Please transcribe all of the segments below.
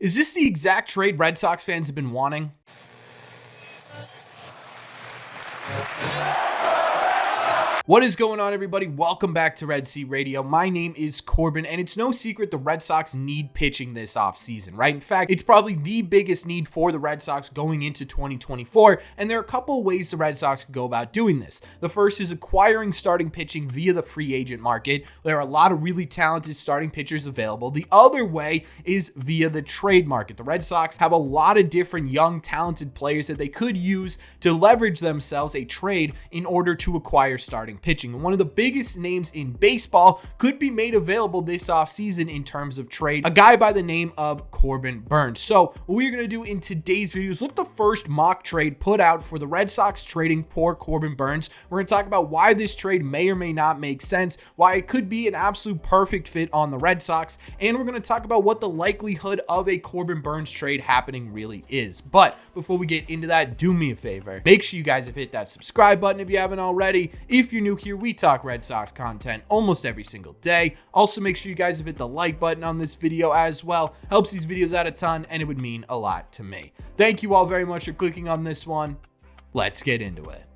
Is this the exact trade Red Sox fans have been wanting? What is going on, everybody? Welcome back to Red Sea Radio. My name is Corbin, and it's no secret the Red Sox need pitching this offseason, right? In fact, it's probably the biggest need for the Red Sox going into 2024, and there are a couple of ways the Red Sox could go about doing this. The first is acquiring starting pitching via the free agent market. There are a lot of really talented starting pitchers available. The other way is via the trade market. The Red Sox have a lot of different young, talented players that they could use to leverage themselves a trade in order to acquire starting pitching. And one of the biggest names in baseball could be made available this offseason in terms of trade, a guy by the name of Corbin Burnes. So what we're going to do in today's video is look at the first mock trade put out for the Red Sox trading for Corbin Burnes. We're going to talk about why this trade may or may not make sense, why it could be an absolute perfect fit on the Red Sox, and we're going to talk about what the likelihood of a Corbin Burnes trade happening really is. But before we get into that, do me a favor. Make sure you guys have hit that subscribe button if you haven't already. If you're new here, we talk Red Sox content almost every single day. Also, make sure you guys have hit the like button on this video as well. Helps these videos out a ton, and it would mean a lot to me. Thank you all very much for clicking on this one. Let's get into it.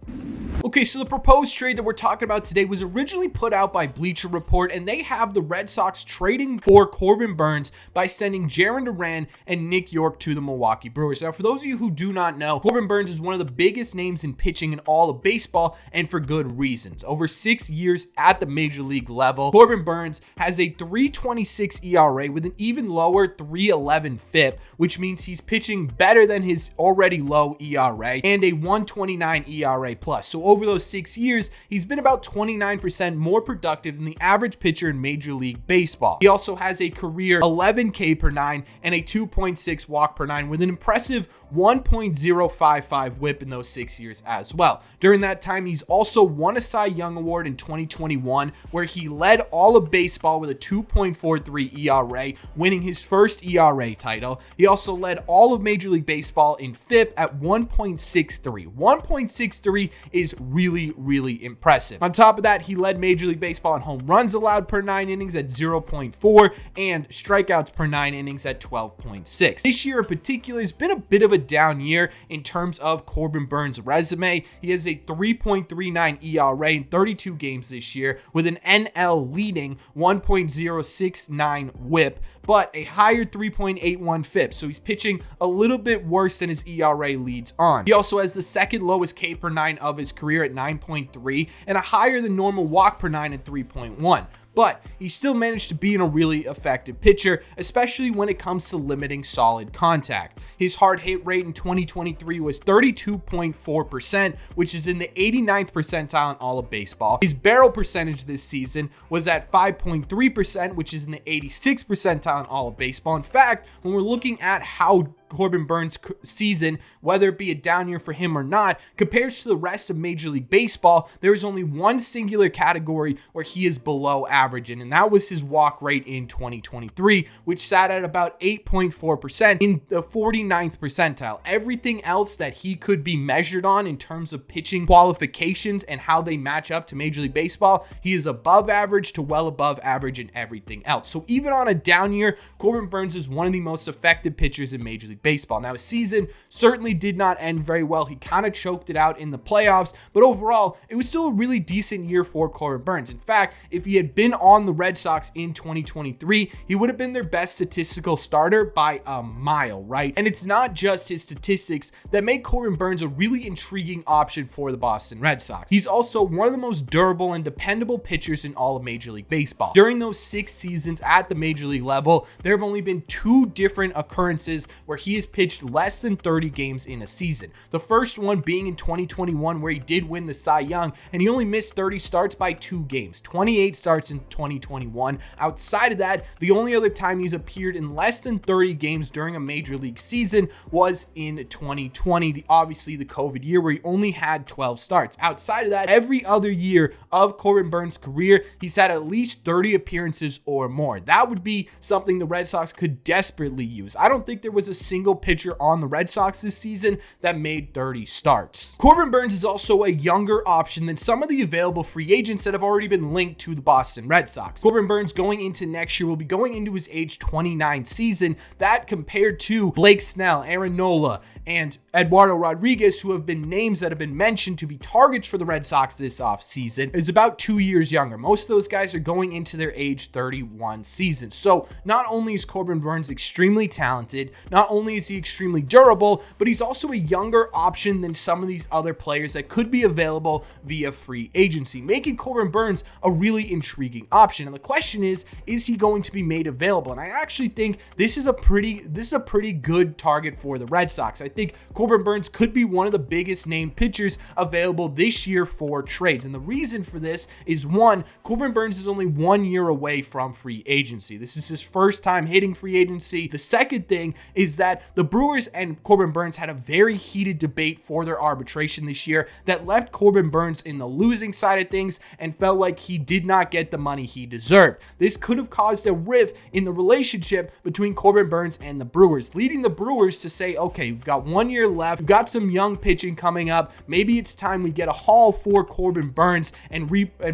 Okay, so the proposed trade that we're talking about today was originally put out by Bleacher Report, and they have the Red Sox trading for Corbin Burnes by sending Jarren Duran and Nick Yorke to the Milwaukee Brewers. Now, for those of you who do not know, Corbin Burnes is one of the biggest names in pitching in all of baseball, and for good reasons. Over 6 years at the major league level, Corbin Burnes has a 3.26 ERA with an even lower 3.11 FIP, which means he's pitching better than his already low ERA, and a 1.29 ERA plus. So over those 6 years, he's been about 29% more productive than the average pitcher in Major League Baseball. He also has a career 11 K per nine and a 2.6 walk per nine with an impressive 1.055 whip in those 6 years as well. During that time, he's also won a Cy Young Award in 2021, where he led all of baseball with a 2.43 ERA, winning his first ERA title. He also led all of Major League Baseball in FIP at 1.63. 1.63 is really, really impressive. On top of that, he led Major League Baseball in home runs allowed per 9 innings at 0.4 and strikeouts per 9 innings at 12.6. This year in particular has been a bit of a down year in terms of Corbin Burnes' resume. He has a 3.39 ERA in 32 games this year with an NL leading 1.069 whip, but a higher 3.81 FIP. So he's pitching a little bit worse than his ERA leads on. He also has the second lowest K per 9 of his career at 9.3 and a higher than normal walk per 9 at 3.1. But he still managed to be a really effective pitcher, especially when it comes to limiting solid contact. His hard hit rate in 2023 was 32.4%, which is in the 89th percentile in all of baseball. His barrel percentage this season was at 5.3%, which is in the 86th percentile in all of baseball. In fact, when we're looking at how Corbin Burnes' season, whether it be a down year for him or not, compares to the rest of Major League Baseball, there is only one singular category where he is below average, and that was his walk rate in 2023, which sat at about 8.4% in the 49th percentile. Everything else that he could be measured on in terms of pitching qualifications and how they match up to Major League Baseball, he is above average to well above average in everything else. So even on a down year, Corbin Burnes is one of the most effective pitchers in Major League Baseball. Now, his season certainly did not end very well. He kind of choked it out in the playoffs, but overall, it was still a really decent year for Corbin Burnes. In fact, if he had been on the Red Sox in 2023, he would have been their best statistical starter by a mile, right? And it's not just his statistics that make Corbin Burnes a really intriguing option for the Boston Red Sox. He's also one of the most durable and dependable pitchers in all of Major League Baseball. During those 6 seasons at the Major League level, there have only been 2 different occurrences where he has pitched less than 30 games in a season. The first one being in 2021, where he did win the Cy Young, and he only missed 30 starts by 2 games, 28 starts in 2021. Outside of that, the only other time he's appeared in less than 30 games during a major league season was in 2020, obviously the COVID year, where he only had 12 starts. Outside of that, every other year of Corbin Burnes' career, he's had at least 30 appearances or more. That would be something the Red Sox could desperately use. I don't think there was a single single pitcher on the Red Sox this season that made 30 starts. Corbin Burnes is also a younger option than some of the available free agents that have already been linked to the Boston Red Sox. Corbin Burnes going into next year will be going into his age 29 season. That compared to Blake Snell, Aaron Nola, and Eduardo Rodriguez, who have been names that have been mentioned to be targets for the Red Sox this offseason, is about 2 years younger. Most of those guys are going into their age 31 season. So not only is Corbin Burnes extremely talented, not only is he extremely durable, but he's also a younger option than some of these other players that could be available via free agency, making Corbin Burnes a really intriguing option. And the question is he going to be made available? And I actually think this is a pretty good target for the Red Sox. I think Corbin Burnes could be one of the biggest named pitchers available this year for trades. And the reason for this is, one, Corbin Burnes is only 1 year away from free agency. This is his first time hitting free agency. The second thing is that the Brewers and Corbin Burnes had a very heated debate for their arbitration this year that left Corbin Burnes in the losing side of things and felt like he did not get the money he deserved. This could have caused a rift in the relationship between Corbin Burnes and the Brewers, leading the Brewers to say, okay, we've got 1 year left. We've got some young pitching coming up. Maybe it's time we get a haul for Corbin Burnes and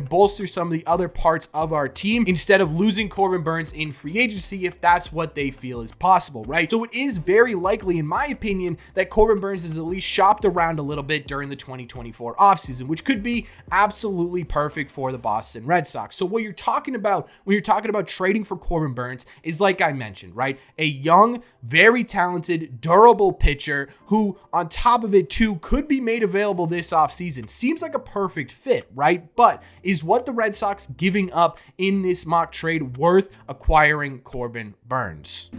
bolster some of the other parts of our team instead of losing Corbin Burnes in free agency if that's what they feel is possible, right? So it is very likely, in my opinion, that Corbin Burnes is at least shopped around a little bit during the 2024 offseason, which could be absolutely perfect for the Boston Red Sox. So what you're talking about when you're talking about trading for Corbin Burnes is, like I mentioned, right? A young, very talented, durable pitcher who, on top of it too, could be made available this offseason. Seems like a perfect fit, right? But is what the Red Sox giving up in this mock trade worth acquiring Corbin Burnes?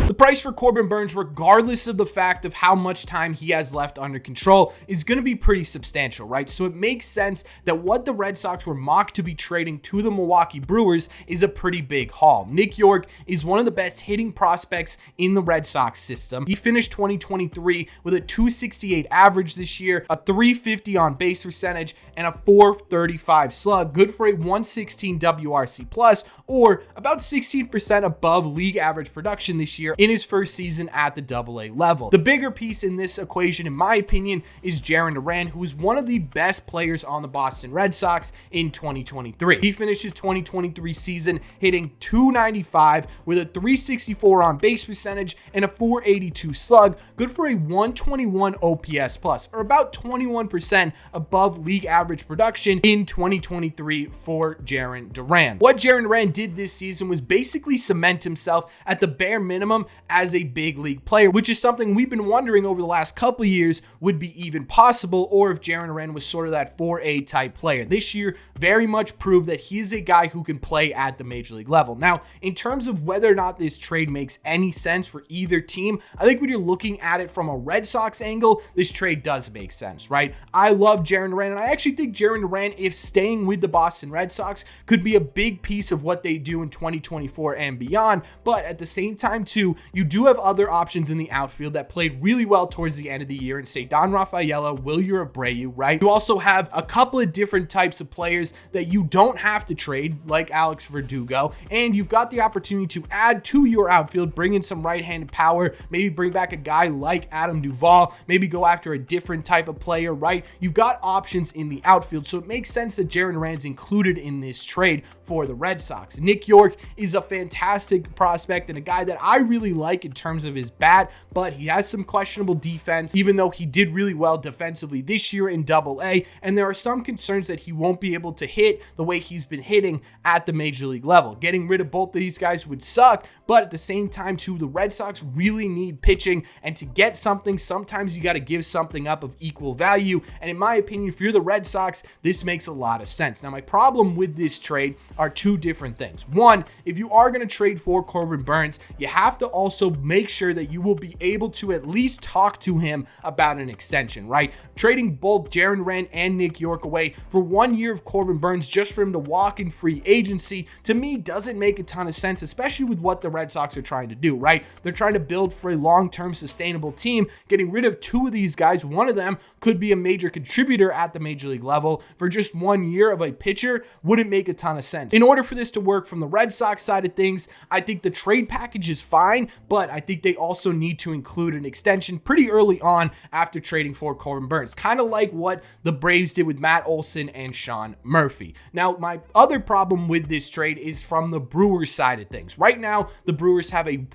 The price for Corbin Burnes, regardless of the fact of how much time he has left under control, is going to be pretty substantial, right? So it makes sense that what the Red Sox were mocked to be trading to the Milwaukee Brewers is a pretty big haul. Nick York is one of the best hitting prospects in the Red Sox system. He finished 2023 with a 268 average this year, a 350 on base percentage, and a 435 slug, good for a 116 WRC plus, or about 16% above league average production this year in his first season at the AA level. The bigger piece in this equation, in my opinion, is Jarren Duran, who is one of the best players on the Boston Red Sox in 2023. He finished his 2023 season hitting 295 with a 364 on base percentage and a 482 slug, good for a 121 OPS plus, or about 21% above league average production in 2023 for Jarren Duran. What Jarren Duran did this season was basically cement himself at the bare minimum as a big league player, which is something we've been wondering over the last couple of years would be even possible, or if Jarren Duran was sort of that 4A type player. This year very much proved that he is a guy who can play at the major league level. Now, in terms of whether or not this trade makes any sense for either team, I think when you're looking at it from a Red Sox angle, this trade does make sense, right? I love Jarren Duran, and I actually think Jarren Duran, if staying with the Boston Red Sox, could be a big piece of what they do in 2024 and beyond. But at the same time too, you do have other options in the outfield that played really well towards the end of the year, and say Don Rafaela, Wilyer Abreu, right? You also have a couple of different types of players that you don't have to trade, like Alex Verdugo, and you've got the opportunity to add to your outfield, bring in some right-handed power, maybe bring back a guy like Adam Duvall, maybe go after a different type of player, right? You've got options in the outfield, so it makes sense that Jarren Duran's included in this trade for the Red Sox. Nick York is a fantastic prospect and a guy that I really like in terms of his bat, but he has some questionable defense, even though he did really well defensively this year in AA, and there are some concerns that he won't be able to hit the way he's been hitting at the major league level. Getting rid of both of these guys would suck, but at the same time too, the Red Sox really need pitching, and to get something, sometimes you got to give something up of equal value, and in my opinion, if you're the Red Sox, this makes a lot of sense. Now, my problem with this trade are two different things. One, if you are going to trade for Corbin Burnes, you have to also make sure that you will be able to at least talk to him about an extension, right? Trading both Jarren Duran and Nick York away for 1 year of Corbin Burnes just for him to walk in free agency, to me, doesn't make a ton of sense, especially with what the Red Sox are trying to do, right? They're trying to build for a long-term sustainable team. Getting rid of two of these guys, one of them could be a major contributor at the major league level, for just 1 year of a pitcher wouldn't make a ton of sense. In order for this to work from the Red Sox side of things, I think the trade package is fine, but I think they also need to include an extension pretty early on after trading for Corbin Burnes, kind of like what the Braves did with Matt Olson and Sean Murphy. Now, my other problem with this trade is from the Brewers side of things. Right now, the Brewers have a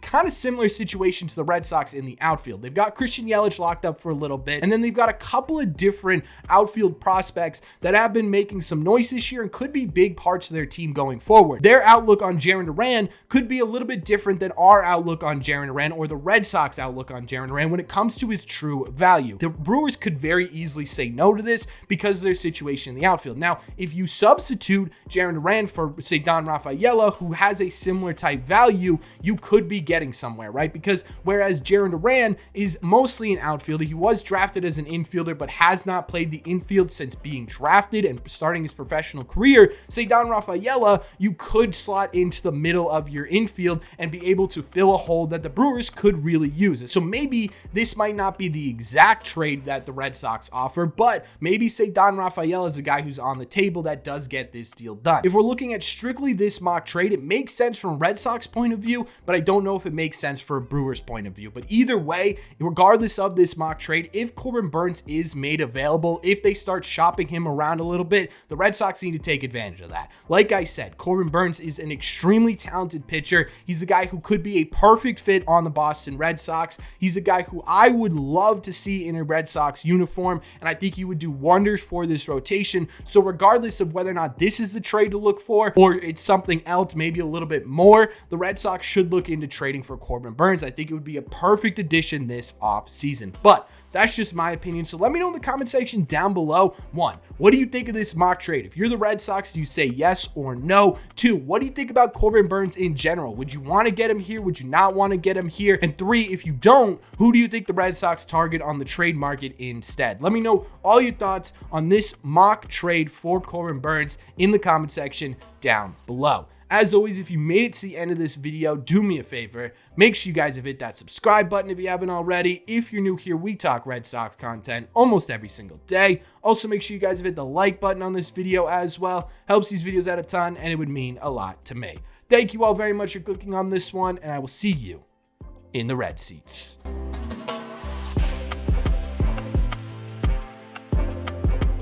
kind of similar situation to the Red Sox in the outfield. They've got Christian Yelich locked up for a little bit, and then they've got a couple of different outfield prospects that have been making some noise this year and could be big parts of their team going forward. Their outlook on Jarren Duran could be a little bit different than our outlook on Jarren Duran or the Red Sox outlook on Jarren Duran when it comes to his true value. The Brewers could very easily say no to this because of their situation in the outfield. Now, if you substitute Jarren Duran for, say, Don Rafaela, who has a similar type value, you could be getting somewhere, right? Because whereas Jarren Duran is mostly an outfielder, he was drafted as an infielder, but has not played the infield since being drafted and starting his professional career. Say Don Rafaela, you could slot into the middle of your infield and be able to fill a hole that the Brewers could really use. So maybe this might not be the exact trade that the Red Sox offer, but maybe say Don Rafaela is a guy who's on the table that does get this deal done. If we're looking at strictly this mock trade, it makes sense from a Red Sox point of view, but I don't know if it makes sense for a Brewers point of view. But either way, regardless of this mock trade, if Corbin Burnes is made available, if they start shopping him around a little bit, the Red Sox need to take advantage of that. Like I said, Corbin Burnes is an extremely talented pitcher. He's a guy who could be a perfect fit on the Boston Red Sox. He's a guy who I would love to see in a Red Sox uniform, and I think he would do wonders for this rotation. So regardless of whether or not this is the trade to look for or it's something else, maybe a little bit more, the Red Sox should look into trading for Corbin Burnes. I think it would be a perfect addition this offseason. But that's just my opinion. So let me know in the comment section down below. 1, what do you think of this mock trade? If you're the Red Sox, do you say yes or no? 2, what do you think about Corbin Burnes in general? Would you want to get him here? Would you not want to get him here? And 3, if you don't, who do you think the Red Sox target on the trade market instead? Let me know all your thoughts on this mock trade for Corbin Burnes in the comment section down below. As always, if you made it to the end of this video, do me a favor. Make sure you guys have hit that subscribe button if you haven't already. If you're new here, we talk Red Sox content almost every single day. Also, make sure you guys have hit the like button on this video as well. Helps these videos out a ton, and it would mean a lot to me. Thank you all very much for clicking on this one, and I will see you in the red seats.